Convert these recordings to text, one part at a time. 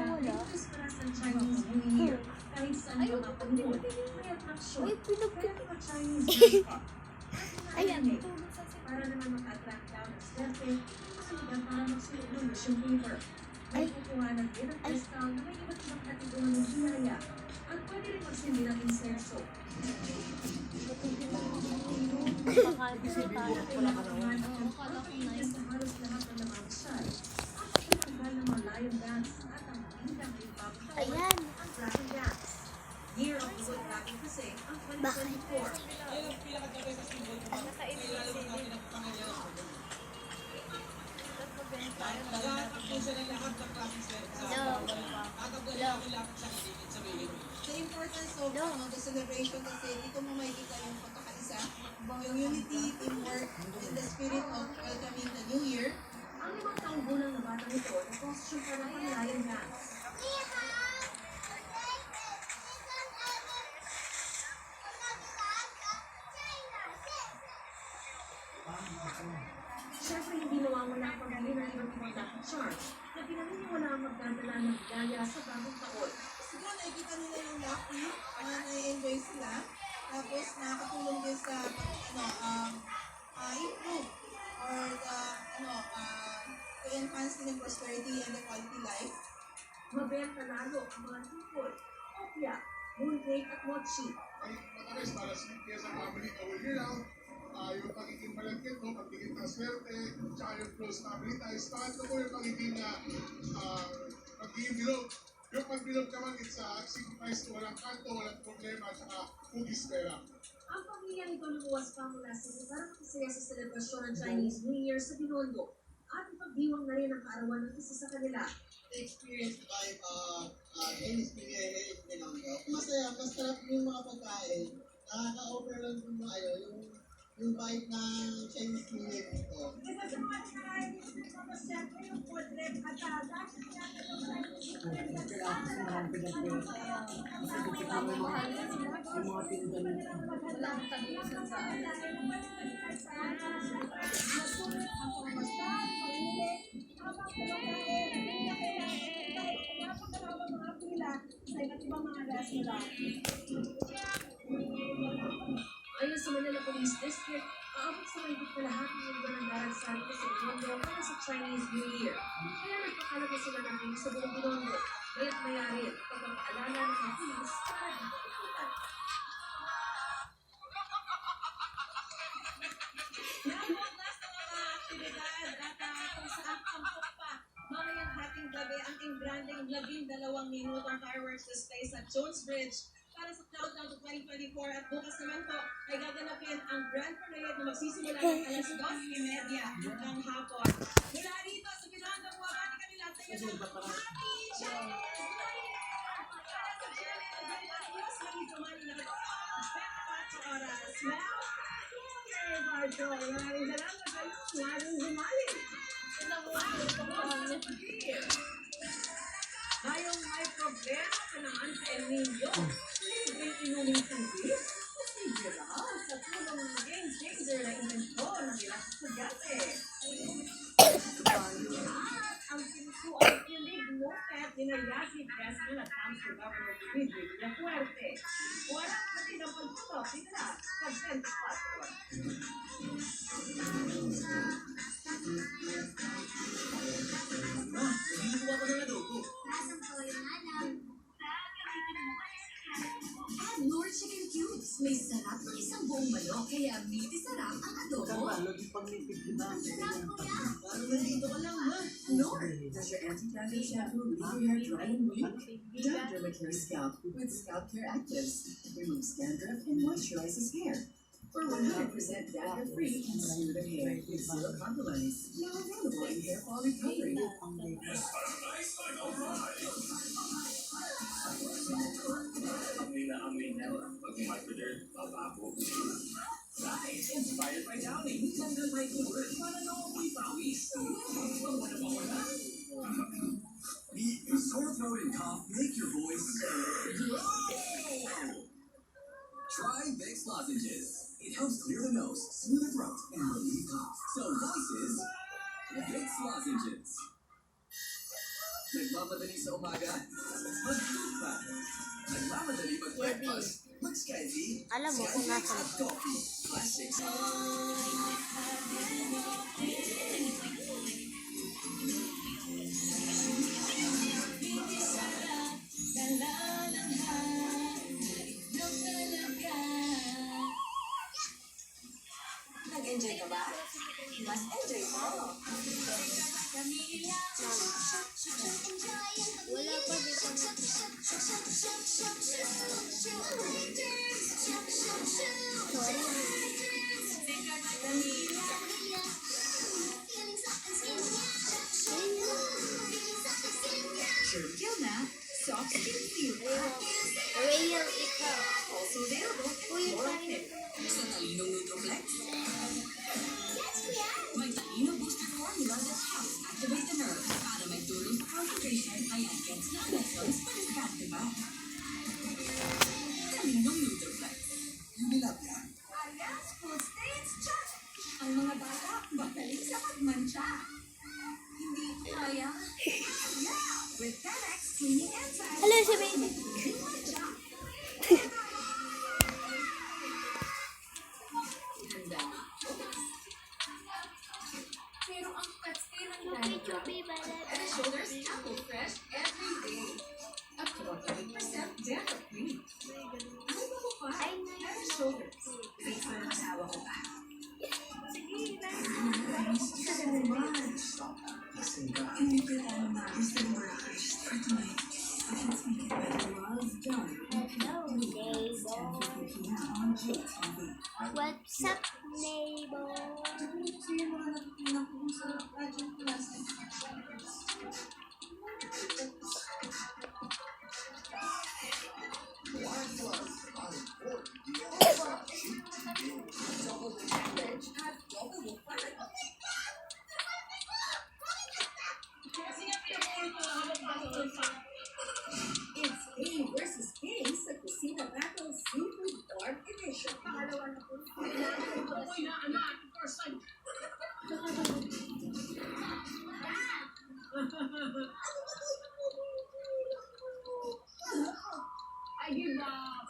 wala. Para sa Chinese New Year, kahit saan ka mapanahon, may atraksyon. Ay, Kaya pinag- mga Chinese New Year. Ayan, Ano tutulog sa para naman maka-attract daw ng swerte, kasulitan para magsuot ng mission paper. May kukuhanan din ang crystal na may iba't ibang kategorya ng hinaya at pwede rin magsindi ng inserso. Baka gusto tayo. Oo, kala ko nice. Sa halos lahat ng namamasyal, ang pagkagal ng mga lion dance at ang bidang ay papatawan Ayan. ang dragon dance. Year of the Wood Dragon kasi ang 2024. The importance of the celebration kasi dito mo makikita yung pagkakaisa, yung unity, teamwork, and the spirit of welcoming the new year. Ang 5 taong gulang na batang ito na costume para pang lion dance. Siyempre, hindi nawawala ang pagbili ng iba't ibang lucky charms na pinaniniwala ang magdadala ng gaya sa bagong taon. Siguro nakikita nila yung lucky, na-enjoy sila. Tapos nakakatulong din sa improve or to enhance din yung prosperity and the quality life. Mabel panalo ang mga tupol, opya, mooncake at mochi. Ang matamis para kaya sa family over here now, yung pagiging malagkit mo, pagiging ng swerte, tsaka yung close family ties, paano mo yung pagiging bilog. Yung pagbilog naman, it's signifies to walang kanto, walang problema, tsaka hugis pera. Ang pamilya nito lumuwas pa mula sa parang masaya sa selebrasyon ng Chinese New Year sa Binondo at ipagdiwang na rin ang kaarawan ng isa sa kanila. Experience by Chinese New Year in Binondo. Masaya, masarap yung mga pagkain. Nakaka-offer lang yung vibe ng Chinese New Year dito. Ayon sa Manila Police District, aabot sa mahigit na lahat ng lugar ng daragsan sa Binondo para sa Chinese New Year. Kaya nagpakalaga sila ng ring sa buong Binondo. Kaya't maya rin pagpapaalala ng mga pulis para dito ikutan. Nabukas ang mga aktibidad at kung saan tampok pa. Mamayang hating gabi ang engranding 12 minutong fireworks display sa Jones Bridge para sa countdown to 2024 at bukas naman po ay gaganapin ang Grand Parade na magsisimula ng alas 2:30 ng hapon. Mula rito sa Binondo, buwabati kami lahat sa inyo ng Happy Chinese New Year! Para sa Jenny and Greg at Diyos, magigumani na ito ang 24 oras. Now, Happy Marco! Maraming salamat sa iyo. Maraming gumali. Ngayong may problema ka naman sa El Nino, libreng inuming sandwich, posible raw sa tulong ng game changer na invensyon ng ilang estudyante. At ang pinsuang kilig mo at dinayasi President at Council Governor Luigi Villafuerte. Walang pati ng pagtutok sila sa 24. Add Lord Chicken Cubes. May sarap ng isang buong manok, kaya miti sarap ang adobo. Parang nandito ka lang, ha? Lord, does your anti-dandruff shampoo leave your hair dry and weak? Dove Dermacare Scalp with Scalp Care Actives removes dandruff and moisturizes hair. For 100% dandruff-free and smoother hair with zero compromise. Now available in hair fall recovery. Inspired by Downy. Tender by Cooper. Para no amoy pawis. The sore throat and cough make your voice Try Vicks lozenges. It helps clear the nose, smooth the throat, and relieve cough. So voices, Vicks lozenges. Nagmamadali sa umaga? Mag-fruit pa. Nagmamadali mag-breakfast? Mag-Skyvie. Alam mo kung Skyvie nasa Hot Coffee. Classics. Nag-enjoy ka ba? Mas enjoy mo. Wala pa dito. Sure na. Soft skin feel. Real ikaw. Also available in Uy, Florafit. Sa talinong Nutroflex? May talino booster formula that helps activate the nerve para may tulong sa concentration. Ayan, gets na lessons para sa diba? Talinong Nutroflex. Unilabya. Alias, food stains check. Ang mga bata, magaling sa pagmantsa. Hindi kaya. Yeah, with 10x cleaning enzymes. Hello, si baby. Mantsa. Handa na. Pero ang katse ng dandruff and shoulders apple fresh every day. Up to 100% dandruff free. Ano ba ko pa? Head and shoulders. Face mo ang asawa ko pa. Sige, isa na naman. Hindi ka lang na gusto mo refresh for tonight. I can make it better while it's done. What's up, neighbor? Sa'yo mga natutunan ko sa Project Plastic. Double the challenge at double the fun. It's King versus King sa Kusina Battle Seafood Bar Edition. I give up.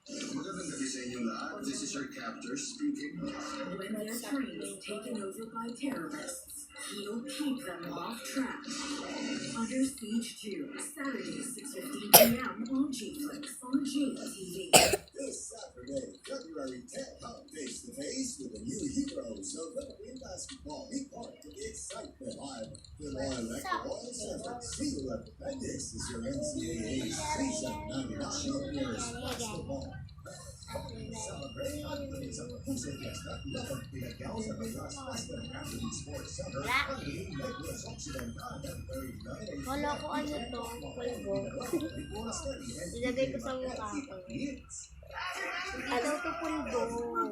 Magandang gabi sa inyo lahat. This is your captor speaking. When their train is taken over by terrorists, he'll keep them off track. Under Siege 2, Saturday, 6:15 p.m. on G-Flix on JTV. This Saturday, February 10th, come face to face with the new heroes of Philippine basketball. Be part of the excitement live. The Royal Electoral Center. Seal Appendix is your NCAA Season 9 National Years Basketball. Celebrating activities of the Puso Fiesta, 11 pinagyaw sa Vegas Western Athletic Sports Center, Pagdiling Negros Occidental, and 39 Wala ko ano to, pulbo. Ilagay ko sa mukha ko. Ano to pulbo?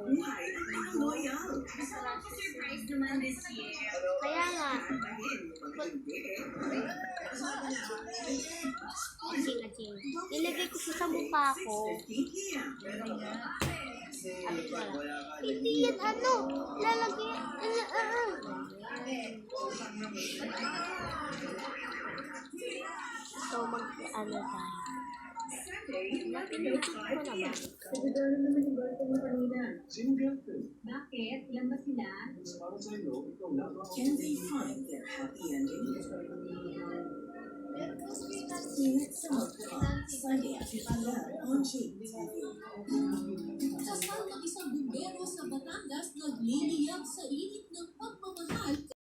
Buhay ang loyal. Surprise naman this year. Kaya nga. Aching. Ilagay ko siya sa mukha ko. 6:15 p.m. Hindi yan ano. Lalagay. So mag-ano tayo. Pinutot ko naman. Siguro naman yung girlfriend mo kanina. Bakit? Ilan ba sila? Can they find their happy ending? Next Sunday at 11 on JTV. Kasal ng isang bumbero sa Batangas nagliliyab sa init.